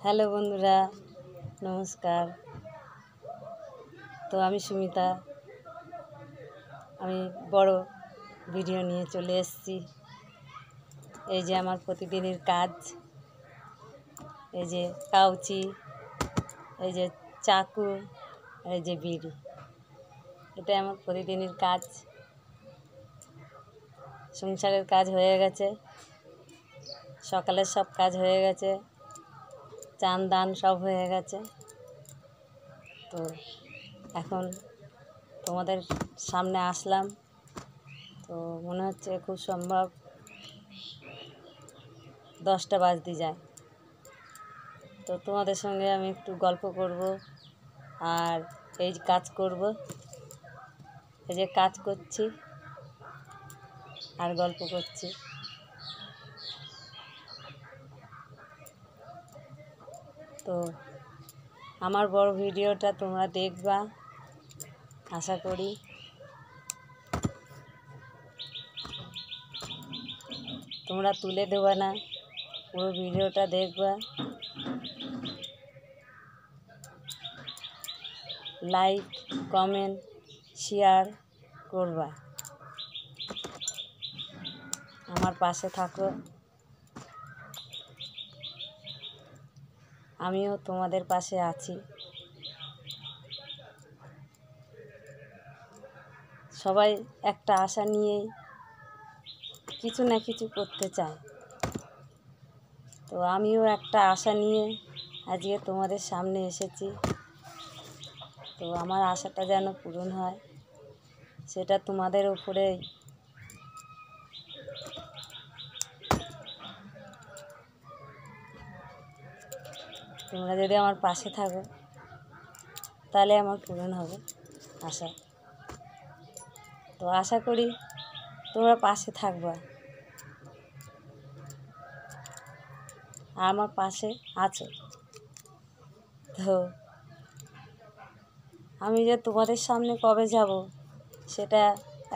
Hello বন্ধুরা, নমস্কার। তো আমি সুমিতা, আমি বড় ভিডিও নিয়ে চলে এসেছি। এই যে আমার প্রতিদিনের কাজ, এই যে কাউচি, এই যে চাকু, এই যে বিড়ি, এটাই আমার প্রতিদিনের কাজ। সংসারের কাজ হয়ে গেছে, সকালের সব কাজ হয়ে গেছে, চান দান সব হয়ে গেছে। তো এখন তোমাদের সামনে আসলাম। তো মনে হচ্ছে খুব সম্ভব 10টা বাজতে যায়। তো তোমাদের সঙ্গে আমি একটু গল্প করব আর এই কাজ করব, এই যে কাজ করছি আর গল্প করছি। তো আমার বড় ভিডিওটা তোমরা দেখবা, আশা করি। তোমরা তুলে দেবা না, পুরো ভিডিওটা দেখবা, লাইক কমেন্ট শেয়ার করবা, আমার পাশে থাকো। আমিও তোমাদের পাশে আছি। সবাই একটা আশা নিয়েই কিছু না কিছু করতে চায়। তো আমিও একটা আশা নিয়ে আজকে তোমাদের সামনে এসেছি। তো আমার আশাটা যেন পূরণ হয়, সেটা তোমাদের উপরেই। তোমরা যদি আমার পাশে থাকো তাহলে আমার পূরণ হবে আশা। তো আশা করি তোমরা পাশে থাকবা, আমার পাশে আছো। তো আমি যে তোমাদের সামনে কবে যাব সেটা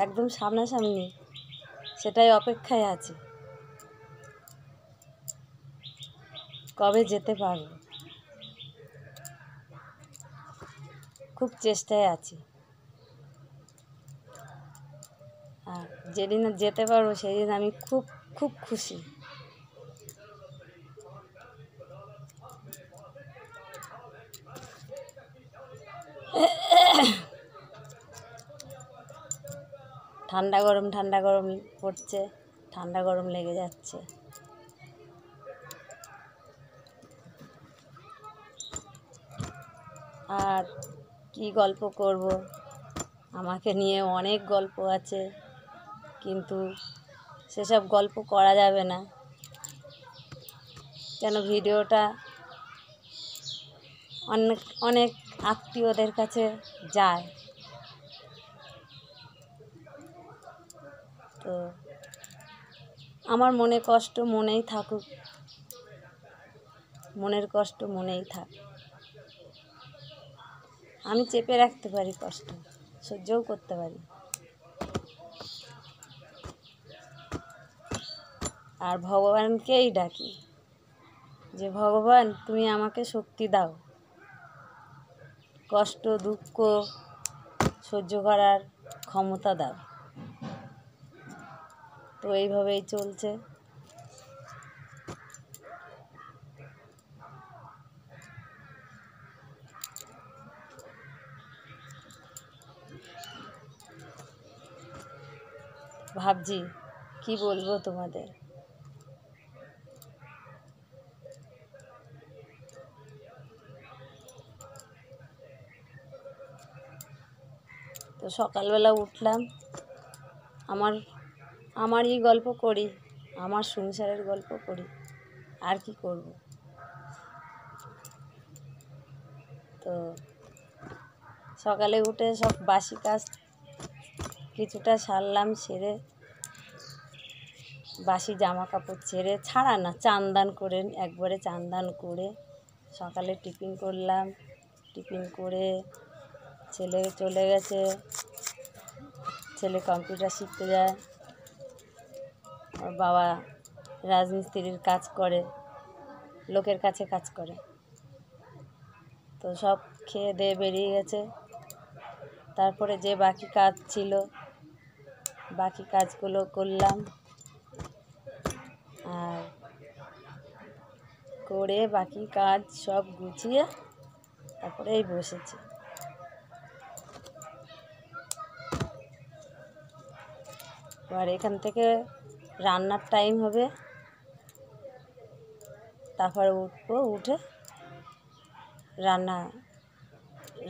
একদম সামনাসামনি, সেটাই অপেক্ষায় আছি। কবে যেতে পারবো, খুব চেষ্টায় আছি। আর যেদিন যেতে পারবো সেদিন আমি খুব খুব খুশি। ঠান্ডা গরম পড়ছে, ঠান্ডা গরম লেগে যাচ্ছে। আর কি গল্প করব, আমাকে নিয়ে অনেক গল্প আছে, কিন্তু সেসব গল্প করা যাবে না, কেন ভিডিওটা অনেক অনেক আত্মীয়দের কাছে যায়। তো আমার মনে কষ্ট মনেই থাকুক, মনের কষ্ট মনেই থাক। আমি চেপে রাখতে পারি, কষ্ট সহ্যও করতে পারি। আর ভগবানকেই ডাকি যে ভগবান তুমি আমাকে শক্তি দাও, কষ্ট দুঃখ সহ্য করার ক্ষমতা দাও। তো এইভাবেই চলছে। ভাবছি কি বলবো তোমাদের। তো সকালবেলা উঠলাম, আমারই গল্প করি, আমার সংসারের গল্প করি, আর কি করব। তো সকালে উঠে সব বাসি কাজ কিছুটা সারলাম, সেরে বাসি জামা কাপড় ছেড়ে, ছাড়া না, চান দান করে একবারে চান দান করে সকালে টিফিন করলাম। টিফিন করে ছেলে চলে গেছে, ছেলে কম্পিউটার শিখতে যায়, ওর বাবা রাজমিস্ত্রির কাজ করে, লোকের কাছে কাজ করে। তো সব খেয়ে দিয়ে বেরিয়ে গেছে। তারপরে যে বাকি কাজ ছিল বাকি কাজগুলো করলাম, আর করে বাকি কাজ সব গুছিয়ে তারপরে এই বসেছি। এবার এখান থেকে রান্নার টাইম হবে, তারপরে উঠবো, উঠে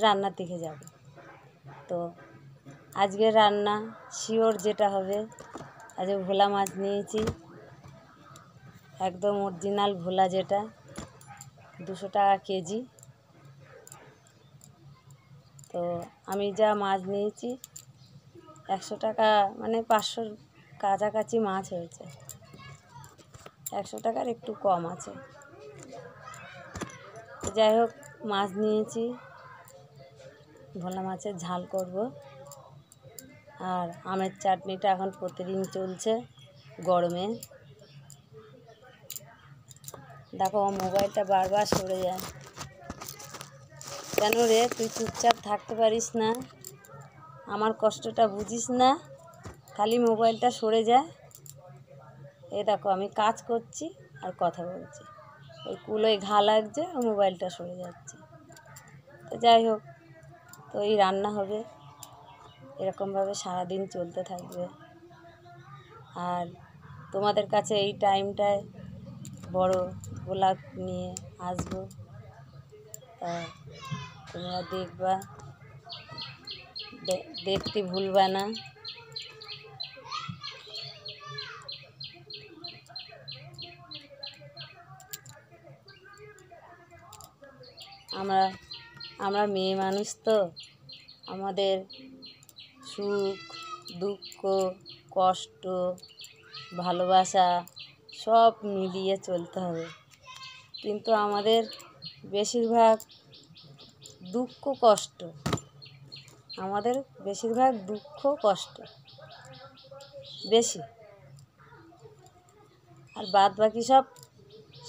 রান্নার দিকে যাব। তো আজকে রান্না শিওর যেটা হবে, আজকে ভোলা মাছ নিয়েছি, একদম অরিজিনাল ভোলা, যেটা 200 টাকা কেজি। তো আমি যা মাছ নিয়েছি 100 টাকা, মানে 500 কাছাকাছি মাছ হয়েছে, 100 টাকার একটু কম আছে। যাই হোক, মাছ নিয়েছি, ভোলা মাছের ঝাল করব। আর আমের চাটনিটা এখন প্রতিদিন চলছে গরমে। দেখো মোবাইলটা বারবার সরে যায়। কেন রে, তুই চুপচাপ থাকতে পারিস না? আমার কষ্টটা বুঝিস না? খালি মোবাইলটা সরে যায়। এই দেখো আমি কাজ করছি আর কথা বলছি, ওই কুলোয় ঘা লাগছে, মোবাইলটা সরে যাচ্ছে। তো যাই হোক, তো এই রান্না হবে, এরকমভাবে সারাদিন চলতে থাকবে। আর তোমাদের কাছে এই টাইমটায় বড় ব্লগ নিয়ে আসবো, তা তোমরা দেখবা, দেখতে ভুলবা না। আমরা মেয়ে মানুষ, তো আমাদের সুখ দুঃখ কষ্ট ভালোবাসা সব মিলিয়ে চলতে হবে। কিন্তু আমাদের বেশিরভাগ দুঃখ কষ্ট, বেশি। আর বাদ বাকি সব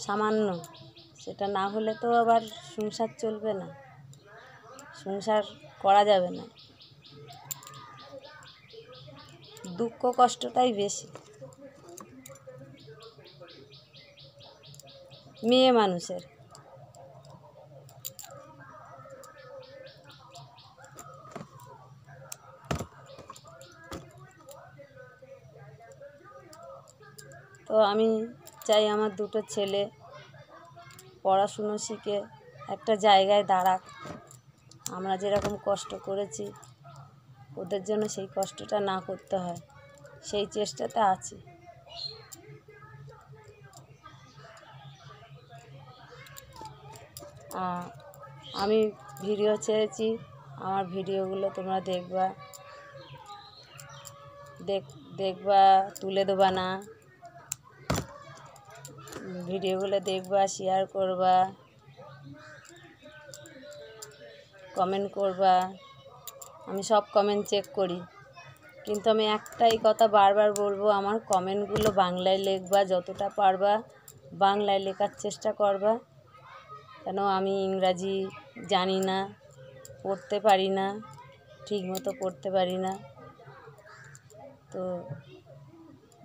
সামান্য। সেটা না হলে তো আবার সংসার চলবে না, সংসার করা যাবে না। দুঃখ কষ্টটাই বেশি মেয়ে মানুষের। তো আমি চাই আমার দুটো ছেলে পড়াশুনো শিখে একটা জায়গায় দাঁড়াক। আমরা যেরকম কষ্ট করেছি ওদের জন্য সেই কষ্টটা না করতে হয়, সেই চেষ্টাতে আছি। আমি ভিডিও ছেড়েছি, আমার ভিডিওগুলো তোমরা দেখবা, তুলে দেবা না, ভিডিওগুলো দেখবা, শেয়ার করবা, কমেন্ট করবা। আমি সব কমেন্ট চেক করি, কিন্তু আমি একটাই কথা বারবার বলবো, আমার কমেন্টগুলো বাংলায় লিখবা, যতটা পারবা বাংলায় লেখার চেষ্টা করবা। কেন আমি ইংরাজি জানি না, পড়তে পারি না, ঠিকমতো পড়তে পারি না। তো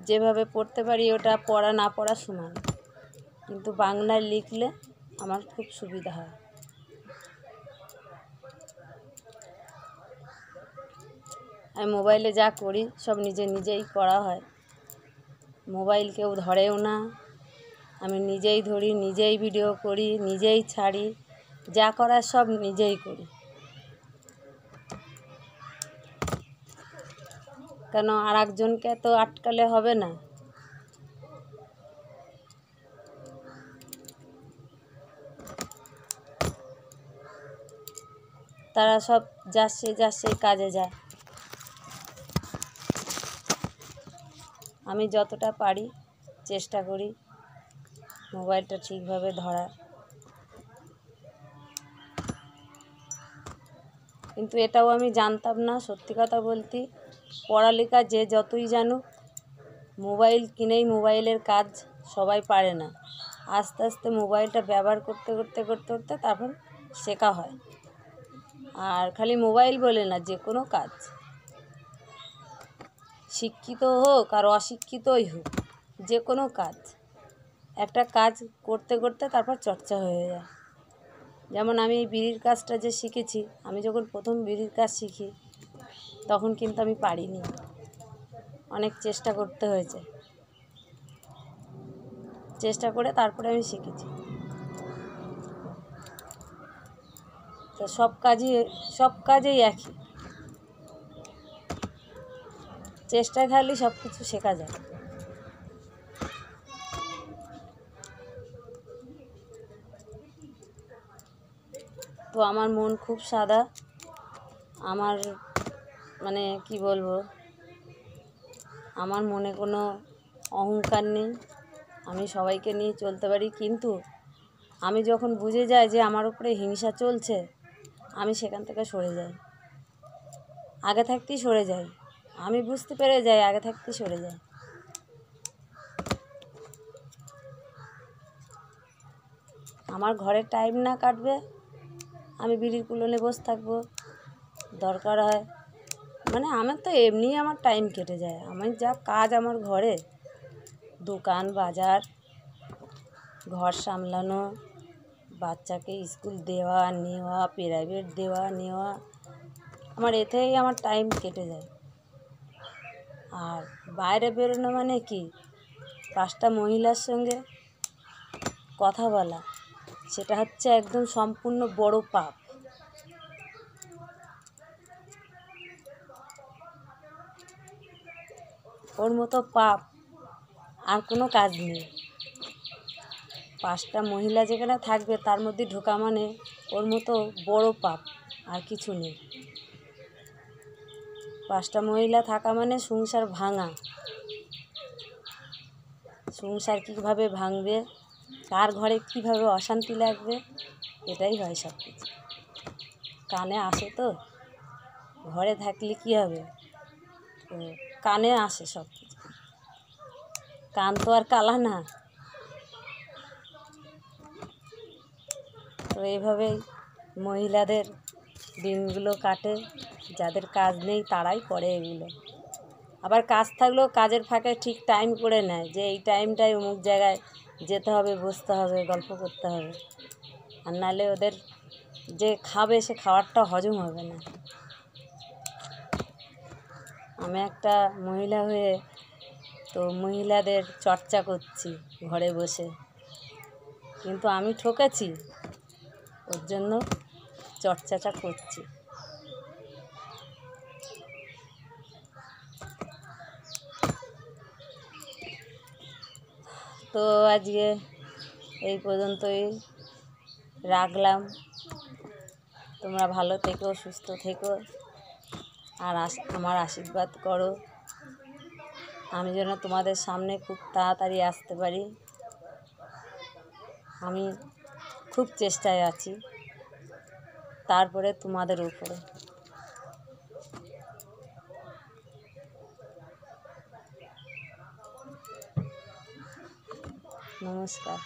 যেভাবে পড়তে পারি ওটা পড়া না পড়া সমান, কিন্তু বাংলায় লিখলে আমার খুব সুবিধা হয়। আমি মোবাইলে যা করি সব নিজেই করা হয়, মোবাইল কেউ ধরেও না, আমি নিজেই ধরি, নিজেই ভিডিও করি, নিজেই ছাড়ি, যা করার সব নিজেই করি। কেন আর একজনকে তো আটকালে হবে না। তারা সব যাচ্ছে কাজে যায়। আমি যতটা পারি চেষ্টা করি মোবাইলটা ঠিকভাবে ধরার। কিন্তু এটাও আমি জানতাম না, সত্যি কথা বলতে, পড়ালেখা যে যতই জানুক, মোবাইল কিনেই মোবাইলের কাজ সবাই পারে না। আস্তে আস্তে মোবাইলটা ব্যবহার করতে তারপর শেখা হয়। আর খালি মোবাইল বলে না, যে কোনো কাজ, শিক্ষিত হোক আর অশিক্ষিতই হোক, যে কোনো কাজ, একটা কাজ করতে করতে তারপর চর্চা হয়ে যায়। যেমন আমি এই বিড়ির কাজটা যে শিখেছি, আমি যখন প্রথম বিড়ির কাজ শিখি তখন কিন্তু আমি পারিনি, অনেক চেষ্টা করতে হয়েছে, চেষ্টা করে তারপরে আমি শিখেছি। তো সব কাজেই একই, চেষ্টায় থাকলে সব কিছু শেখা যায়। তো আমার মন খুব সাদা, আমার মানে কি বলবো, আমার মনে কোনো অহংকার নেই, আমি সবাইকে নিয়ে চলতে পারি। কিন্তু আমি যখন বুঝে যাই যে আমার উপরে হিংসা চলছে, আমি সেখান থেকে সরে যাই, আগে থাকতেই সরে যাই। আমি বুঝতে পেরে যাই, আগে থাকতেই সরে যাই। আমার ঘরে টাইম না কাটবে, আমি বিড়ির কুলোনে বসে থাকবো। দরকার হয় মানে আমার তো এমনি আমার টাইম কেটে যায়। আমি যা কাজ আমার ঘরে, দোকান বাজার, ঘর সামলানো, বাচ্চাকে স্কুল দেওয়া নেওয়া, প্রাইভেট দেওয়া নেওয়া, আমার এতেই আমার টাইম কেটে যায়। আর বাইরে বেরোনো মানে কি, 5টা মহিলার সঙ্গে কথা বলা, সেটা হচ্ছে একদম সম্পূর্ণ বড় পাপ। ওর মতো পাপ আর কোনো কাজ নেই। 5টা মহিলা যেখানে থাকবে তার মধ্যে ঢোকা মানে ওর মতো বড় পাপ আর কিছু নেই। 5টা মহিলা থাকা মানে সংসার ভাঙা। সংসার কীভাবে ভাঙবে, কার ঘরে কীভাবে অশান্তি লাগবে, এটাই হয় সব কিছু। কানে আসে তো, ঘরে থাকলে কী হবে, কানে আসে সব কিছু। কান তো আর কালা না। তো এইভাবেই মহিলাদের দিনগুলো কাটে, যাদের কাজ নেই তারাই করে এগুলো। আবার কাজ থাকলেও কাজের ফাঁকে ঠিক টাইম করে নেয়, যে এই টাইমটায় অমুক জায়গায় যেতে হবে, বসতে হবে, গল্প করতে হবে। আর নাহলে ওদের যে খাবে সে খাবারটা হজম হবে না। আমি একটা মহিলা হয়ে তো মহিলাদের চর্চা করছি ঘরে বসে, কিন্তু আমি ঠকেছি, ওর জন্য চর্চাটা করছি। তো আজকে এই পর্যন্তই রাখলাম। তোমরা ভালো থেকো, সুস্থ থেকো, আর আমার আশীর্বাদ করো, আমি যেন তোমাদের সামনে খুব তাড়াতাড়ি আসতে পারি। আমি খুব চেষ্টায় আছি, তারপরে তোমাদের উপরে। নমস্কার।